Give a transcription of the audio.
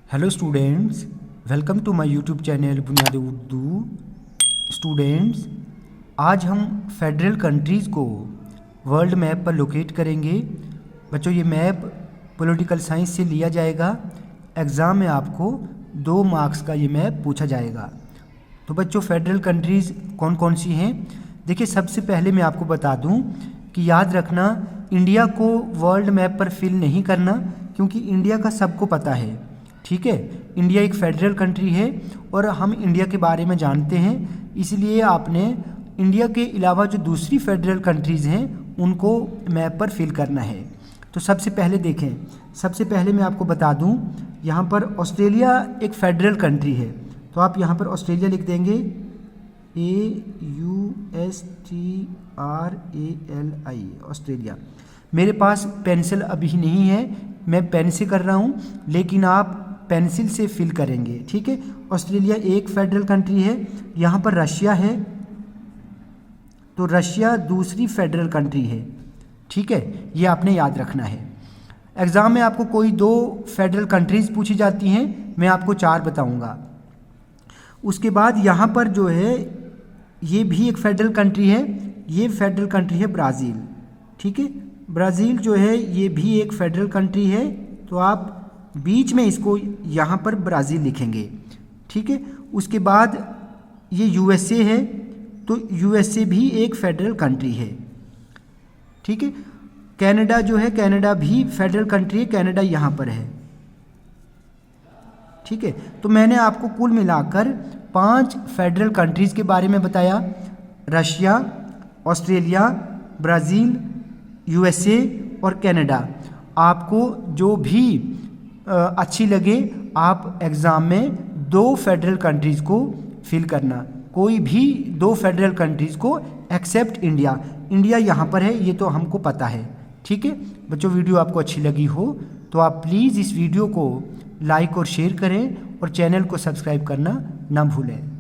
Hello students, welcome to my YouTube channel Buniyadi Urdu. Students, आज हम federal countries को world map पर लोकेट करेंगे। बच्चों, ये मैप पॉलिटिकल साइंस से लिया जाएगा। एग्ज़ाम में आपको 2 मार्क्स का ये मैप पूछा जाएगा। तो बच्चों, फेडरल कंट्रीज़ कौन कौन सी हैं? देखिए, सबसे पहले मैं आपको बता दूं कि याद रखना, इंडिया को वर्ल्ड मैप पर फिल नहीं करना, क्योंकि इंडिया का सबको पता है। ठीक है, इंडिया एक फेडरल कंट्री है और हम इंडिया के बारे में जानते हैं, इसलिए आपने इंडिया के अलावा जो दूसरी फेडरल कंट्रीज़ हैं उनको मैप पर फिल करना है। तो सबसे पहले देखें, सबसे पहले मैं आपको बता दूं, यहाँ पर ऑस्ट्रेलिया एक फेडरल कंट्री है। तो आप यहाँ पर ऑस्ट्रेलिया लिख देंगे, AUSTRALI, ऑस्ट्रेलिया। मेरे पास पेंसिल अभी नहीं है, मैं पेन से कर रहा हूँ, लेकिन आप पेंसिल से फिल करेंगे। ठीक है, ऑस्ट्रेलिया एक फेडरल कंट्री है। यहाँ पर रशिया है, तो रशिया दूसरी फेडरल कंट्री है। ठीक है, ये आपने याद रखना है। एग्ज़ाम में आपको कोई 2 फेडरल कंट्रीज़ पूछी जाती हैं, मैं आपको 4 बताऊंगा। उसके बाद यहाँ पर जो है, ये भी एक फेडरल कंट्री है, ये फेडरल कंट्री है ब्राज़ील। ठीक है, ब्राज़ील जो है ये भी एक फेडरल कंट्री है, तो आप बीच में इसको यहाँ पर ब्राज़ील लिखेंगे। ठीक है, उसके बाद ये USA है, तो USA भी एक फेडरल कंट्री है। ठीक है, कनाडा जो है, कनाडा भी फेडरल कंट्री है, कनाडा यहाँ पर है। ठीक है, तो मैंने आपको कुल मिलाकर 5 फेडरल कंट्रीज़ के बारे में बताया: रशिया, ऑस्ट्रेलिया, ब्राज़ील, USA और कनाडा। आपको जो भी अच्छी लगे, आप एग्ज़ाम में 2 फेडरल कंट्रीज़ को फिल करना, कोई भी 2 फेडरल कंट्रीज़ को एक्सेप्ट इंडिया। इंडिया यहाँ पर है, ये तो हमको पता है। ठीक है बच्चों, वीडियो आपको अच्छी लगी हो तो आप प्लीज़ इस वीडियो को लाइक और शेयर करें और चैनल को सब्सक्राइब करना ना भूलें।